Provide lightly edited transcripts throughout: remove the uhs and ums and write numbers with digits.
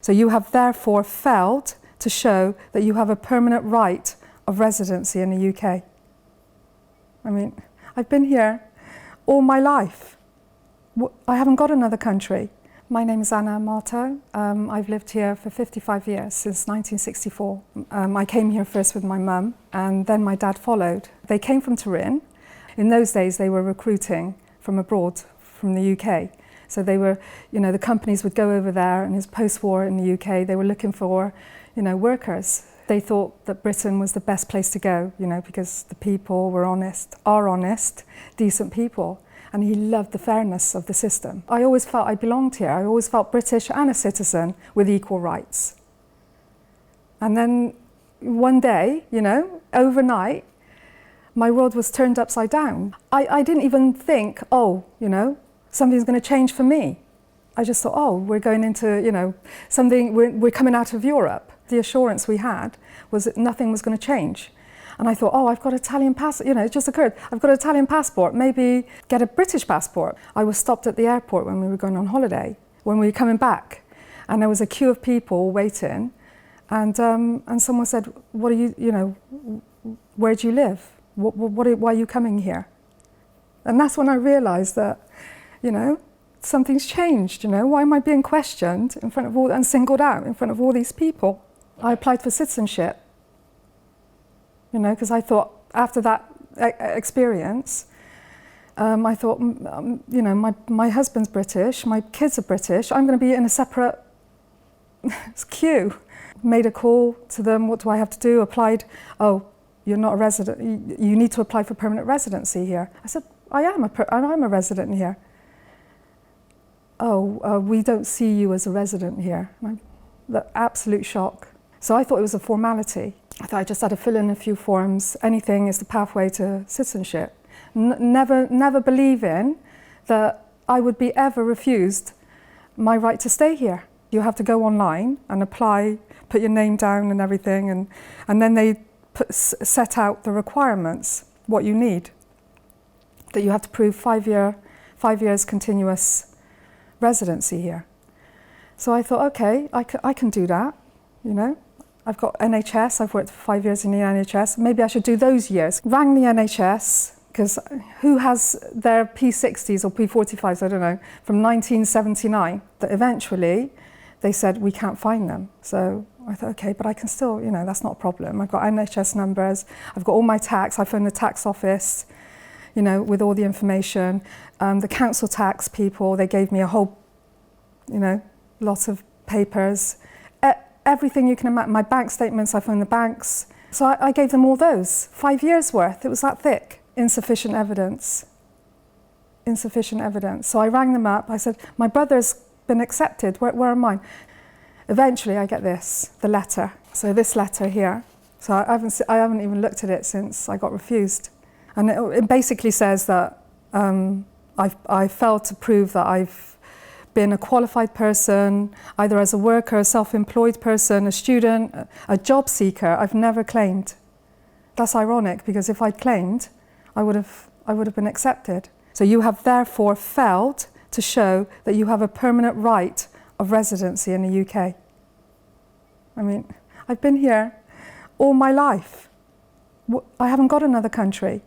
So you have therefore failed to show that you have a permanent right of residency in the UK. I mean, I've been here all my life. I haven't got another country. My name is Amato. I've lived here for 55 years, since 1964. I came here first with my mum, and then my dad followed. They came from Turin. In those days, they were recruiting from abroad, from the UK. So they were, the companies would go over there, and it's post-war in the UK, they were looking for, workers. They thought that Britain was the best place to go, because the people were are honest, decent people. And he loved the fairness of the system. I always felt I belonged here. I always felt British and a citizen with equal rights. And then one day, overnight, my world was turned upside down. I didn't even think, something's going to change for me. I just thought, we're going into, something, we're coming out of Europe. The assurance we had was that nothing was going to change. And I thought, I've got Italian passport, it just occurred, I've got an Italian passport, maybe get a British passport. I was stopped at the airport when we were going on holiday, when we were coming back, and there was a queue of people waiting, and someone said, what are you, where do you live? Why are you coming here? And that's when I realised that, something's changed, why am I being questioned in front of all, and singled out in front of all these people? I applied for citizenship. Because I thought after that experience, I thought, my husband's British, my kids are British, I'm going to be in a separate queue. Made a call to them, what do I have to do? Applied, you're not a resident, you need to apply for permanent residency here. I said, I'm a resident here. We don't see you as a resident here. The absolute shock. So I thought it was a formality. I thought I just had to fill in a few forms. Anything is the pathway to citizenship. Never believing that I would be ever refused my right to stay here. You have to go online and apply, put your name down and everything, and then they set out the requirements, what you need. That you have to prove 5 years continuous residency here. So I thought, okay, I can do that, I've got NHS, I've worked for 5 years in the NHS, maybe I should do those years. Rang the NHS, because who has their P60s or P45s, I don't know, from 1979, that eventually they said, we can't find them. So I thought, okay, but I can still, that's not a problem. I've got NHS numbers, I've got all my tax, I phoned the tax office, with all the information. The council tax people, they gave me a whole, lots of papers. Everything you can imagine, my bank statements, I phoned the banks. So I gave them all those, 5 years worth, it was that thick. Insufficient evidence. Insufficient evidence. So I rang them up, I said, my brother's been accepted, where are mine? Eventually I get this, the letter. So this letter here. So I haven't even looked at it since I got refused. And it basically says that I failed to prove that I've been a qualified person, either as a worker, a self-employed person, a student, a job seeker. I've never claimed. That's ironic, because if I'd claimed, I would have been accepted. So you have therefore failed to show that you have a permanent right of residency in the UK. I mean, I've been here all my life. I haven't got another country.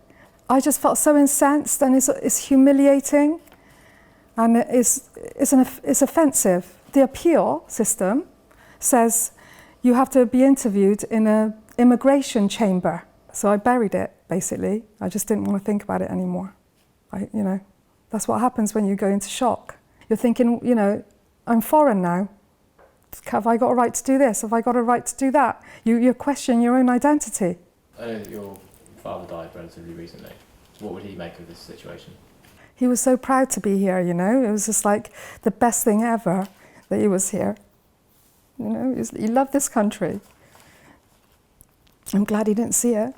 I just felt so incensed, and it's humiliating. And it's offensive. The appeal system says you have to be interviewed in an immigration chamber. So I buried it, basically. I just didn't want to think about it anymore. That's what happens when you go into shock. You're thinking, I'm foreign now. Have I got a right to do this? Have I got a right to do that? You question your own identity. I know that your father died relatively recently. What would he make of this situation? He was so proud to be here, It was just like the best thing ever that he was here. He loved this country. I'm glad he didn't see it.